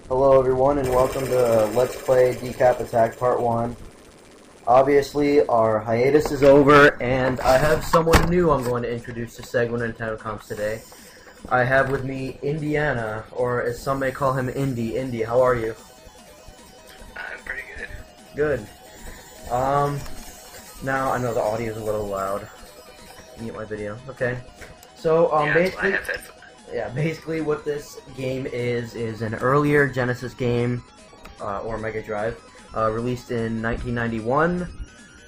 Hello everyone and welcome to Let's Play Decap Attack Part 1. Obviously our hiatus is over and I have someone new I'm going to introduce to SeguaNintendoComms today. I have with me Indiana, or as some may call him Indy. Indy, how are you? I'm pretty good. Good. Now I know the audio is a little loud. Mute my video. Okay. So basically what this game is an earlier Genesis game, or Mega Drive, released in 1991,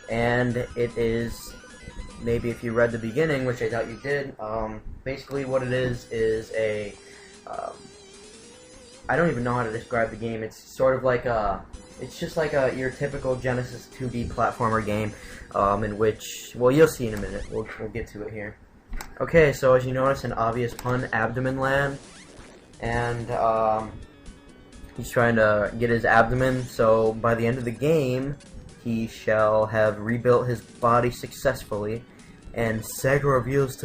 and it is, maybe if you read the beginning, which I doubt you did, basically what it is a, I don't even know how to describe the game. It's sort of like it's just like your typical Genesis 2D platformer game, in which, well, you'll see in a minute. We'll get to it here. Okay, so as you notice, an obvious pun, Abdomen Land, and he's trying to get his abdomen, so by the end of the game, he shall have rebuilt his body successfully, and Sega refuses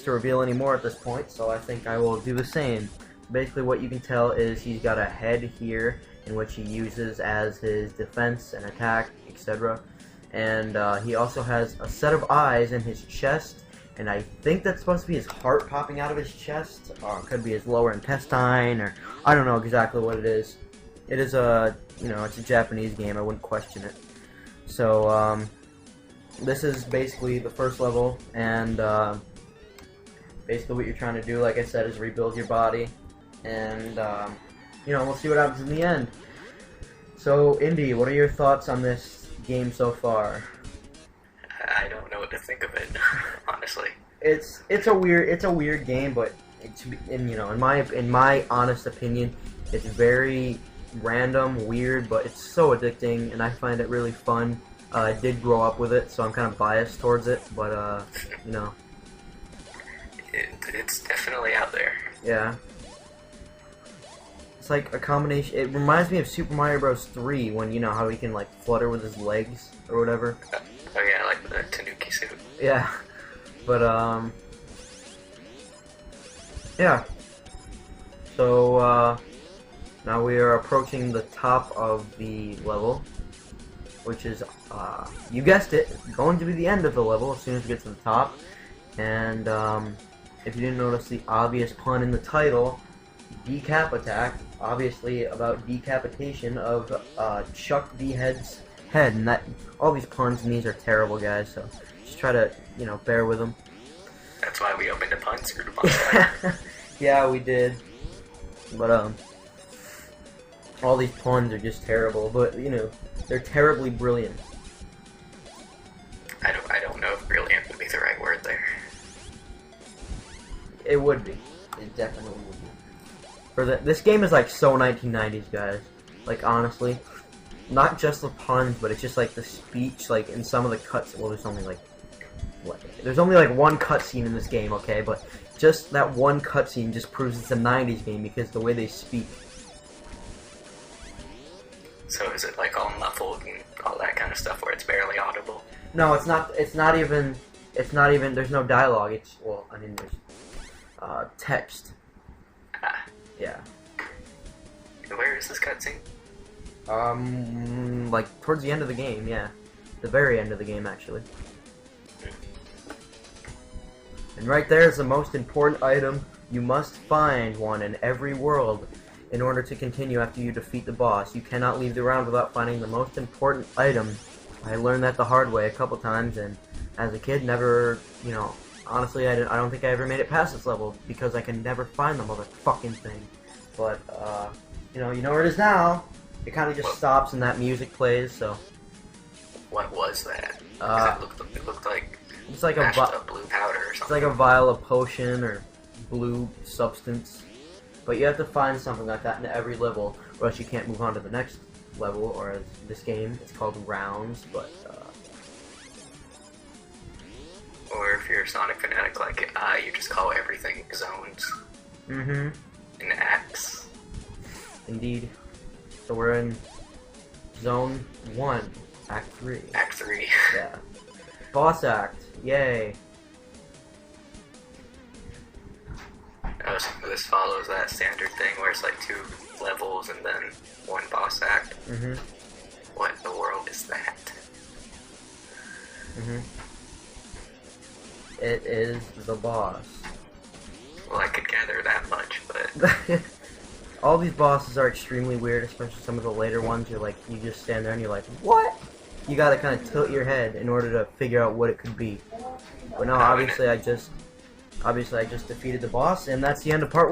to reveal any more at this point, so I think I will do the same. Basically what you can tell is he's got a head here, in which he uses as his defense and attack, etc. And he also has a set of eyes in his chest, and I think that's supposed to be his heart popping out of his chest, or it could be his lower intestine, or I don't know exactly what it is. It is it's a Japanese game, I wouldn't question it. So, this is basically the first level, and basically what you're trying to do, like I said, is rebuild your body, and we'll see what happens in the end. So, Indy, what are your thoughts on this game so far? I don't know what to think of it, honestly. It's a weird game, but in my honest opinion, it's very random, weird, but it's so addicting, and I find it really fun. I did grow up with it, so I'm kind of biased towards it, but it's definitely out there. Yeah. It's like a combination. It reminds me of Super Mario Bros. 3, when, how he can, like, flutter with his legs, or whatever. Oh yeah, like the Tanuki suit. Yeah. But, yeah. So, now we are approaching the top of the level, which is, you guessed it, going to be the end of the level as soon as we get to the top. And, if you didn't notice the obvious pun in the title, Decap Attack, obviously about decapitation of Chuck D. Head's head, and that all these puns and these are terrible, guys. So just try to bear with them. That's why we opened a pun group. Yeah, we did. But all these puns are just terrible. But they're terribly brilliant. I don't know if brilliant would be the right word there. It would be. It definitely would be. This game is like so 1990s, guys. Like, honestly, not just the puns, but it's just like the speech, like in some of the cuts. Well, there's only like one cutscene in this game, okay? But just that one cutscene just proves it's a 90s game because the way they speak. So is it like all muffled and all that kind of stuff where it's barely audible? No, it's not. It's not even. There's no dialogue. There's text. Yeah. Where is this cutscene? Like towards the end of the game, yeah. The very end of the game, actually. And right there is the most important item. You must find one in every world in order to continue after you defeat the boss. You cannot leave the round without finding the most important item. I learned that the hard way a couple times, and as a kid, never, honestly, I don't think I ever made it past this level because I can never find the motherfucking thing. But, you know where it is now. It kind of just stops and that music plays, so. What was that? It looked like it's like a blue powder or something. It's like a vial of potion or blue substance. But you have to find something like that in every level, or else you can't move on to the next level, or as this game, it's called rounds, but, Or if you're a Sonic fanatic like you just call everything zones. Mm-hmm. And acts. Indeed. So we're in Zone 1, Act 3. Act 3. Yeah. Boss Act. Yay. Oh, so this follows that standard thing where it's like 2 levels and then 1 boss act. Mm-hmm. What in the world is that? Mm-hmm. It is the boss. Well, I could gather that much, but All these bosses are extremely weird, especially some of the later ones. You're like, you just stand there and you're like, what? You gotta kind of tilt your head in order to figure out what it could be. But no, obviously I just defeated the boss, and that's the end of part 1.